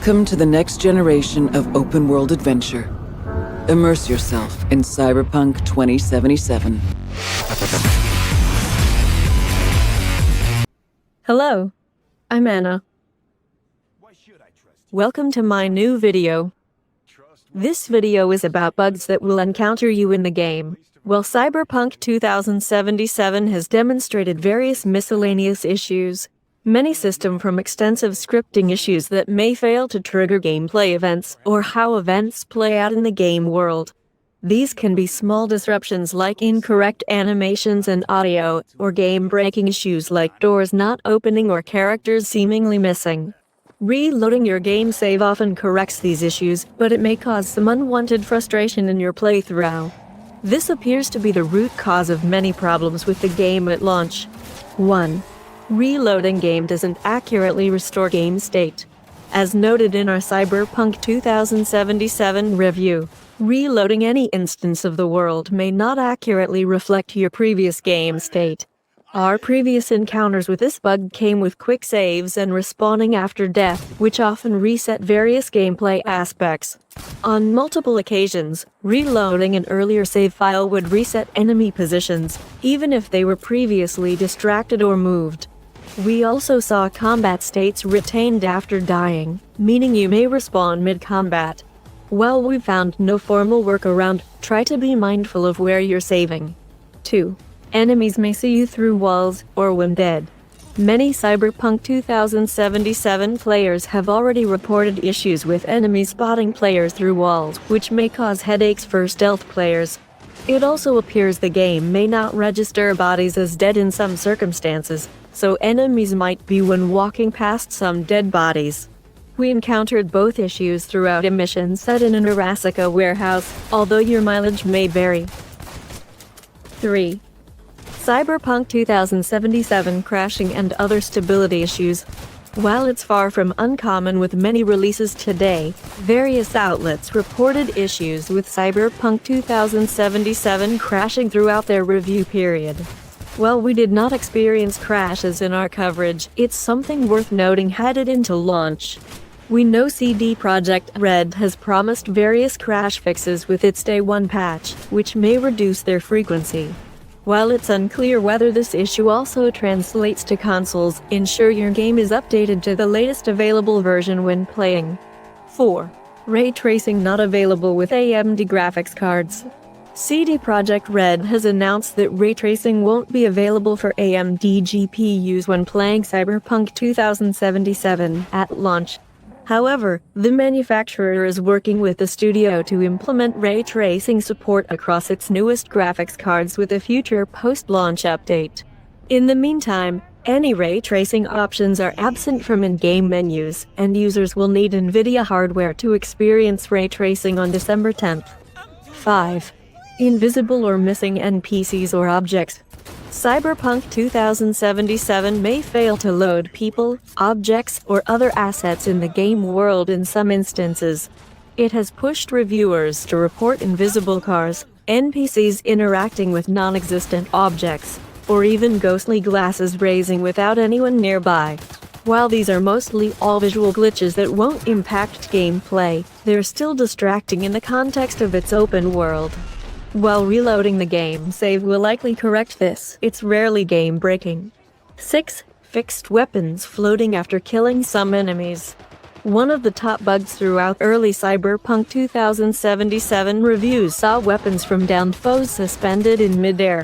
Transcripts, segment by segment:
Welcome to the next generation of open-world adventure. Immerse yourself in CyberPunk 2077. Hello, I'm Anna. Welcome to my new video. This video is about bugs that will encounter you in the game. Well, CyberPunk 2077 has demonstrated various miscellaneous issues. Many stem from extensive scripting issues that may fail to trigger gameplay events or how events play out in the game world. These can be small disruptions like incorrect animations and audio, or game-breaking issues like doors not opening or characters seemingly missing. Reloading your game save often corrects these issues, but it may cause some unwanted frustration in your playthrough. This appears to be the root cause of many problems with the game at launch. 1. Reloading game doesn't accurately restore game state. As noted in our CyberPunk 2077 review, reloading any instance of the world may not accurately reflect your previous game state. Our previous encounters with this bug came with quick saves and respawning after death, which often reset various gameplay aspects. On multiple occasions, reloading an earlier save file would reset enemy positions, even if they were previously distracted or moved. We also saw combat states retained after dying, meaning you may respawn mid-combat. While we found no formal workaround, try to be mindful of where you're saving. 2. Enemies may see you through walls, or when dead. Many CyberPunk 2077 players have already reported issues with enemies spotting players through walls, which may cause headaches for stealth players. It also appears the game may not register bodies as dead in some circumstances, so enemies might be when walking past some dead bodies. We encountered both issues throughout a mission set in an Arasaka warehouse, although your mileage may vary. 3. CyberPunk 2077 crashing and other stability issues. While it's far from uncommon with many releases today, various outlets reported issues with CyberPunk 2077 crashing throughout their review period. While we did not experience crashes in our coverage, it's something worth noting headed into launch. We know CD Projekt Red has promised various crash fixes with its Day 1 patch, which may reduce their frequency. While it's unclear whether this issue also translates to consoles, ensure your game is updated to the latest available version when playing. 4. Ray tracing not available with AMD graphics cards. CD Projekt Red has announced that ray tracing won't be available for AMD GPUs when playing CyberPunk 2077 at launch. However, the manufacturer is working with the studio to implement ray tracing support across its newest graphics cards with a future post-launch update. In the meantime, any ray tracing options are absent from in-game menus, and users will need NVIDIA hardware to experience ray tracing on December 10th. 5. Invisible or missing NPCs or objects. CyberPunk 2077 may fail to load people, objects, or other assets in the game world in some instances. It has pushed reviewers to report invisible cars, NPCs interacting with non-existent objects, or even ghostly glasses raising without anyone nearby. While these are mostly all visual glitches that won't impact gameplay, they're still distracting in the context of its open world. While reloading the game save will likely correct this, it's rarely game-breaking. 6. Fixed weapons floating after killing some enemies. One of the top bugs throughout early CyberPunk 2077 reviews saw weapons from downed foes suspended in midair.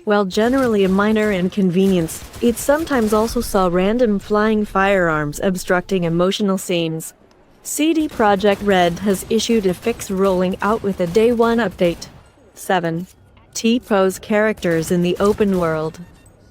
While generally a minor inconvenience, it sometimes also saw random flying firearms obstructing emotional scenes. CD Projekt Red has issued a fix rolling out with a Day 1 update. 7. T-pose characters in the open world.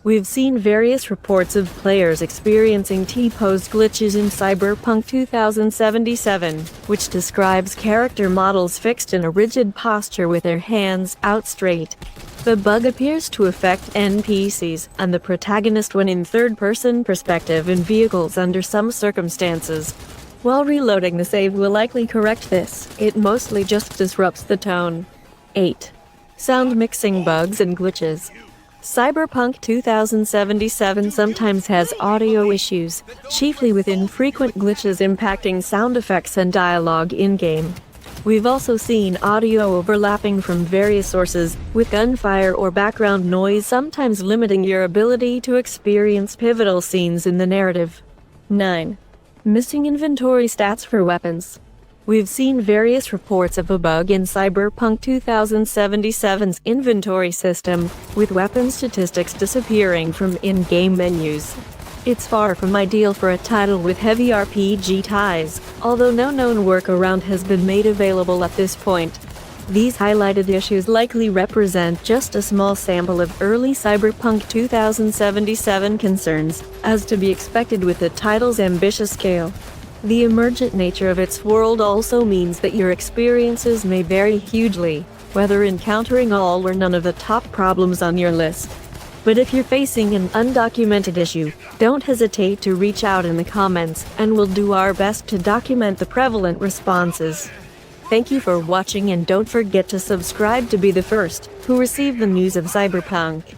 We've seen various reports of players experiencing T-pose glitches in CyberPunk 2077, which describes character models fixed in a rigid posture with their hands out straight. The bug appears to affect NPCs and the protagonist when in third-person perspective in vehicles under some circumstances. While reloading the save will likely correct this, it mostly just disrupts the tone. 8. Sound mixing bugs and glitches. CyberPunk 2077 sometimes has audio issues, chiefly with infrequent glitches impacting sound effects and dialogue in-game. We've also seen audio overlapping from various sources, with gunfire or background noise sometimes limiting your ability to experience pivotal scenes in the narrative. 9. Missing inventory stats for weapons. We've seen various reports of a bug in CyberPunk 2077's inventory system, with weapon statistics disappearing from in-game menus. It's far from ideal for a title with heavy RPG ties, although no known workaround has been made available at this point. These highlighted issues likely represent just a small sample of early CyberPunk 2077 concerns, as to be expected with the title's ambitious scale. The emergent nature of its world also means that your experiences may vary hugely, whether encountering all or none of the top problems on your list. But if you're facing an undocumented issue, don't hesitate to reach out in the comments, and we'll do our best to document the prevalent responses. Thank you for watching, and don't forget to subscribe to be the first to receive the news of Cyberpunk.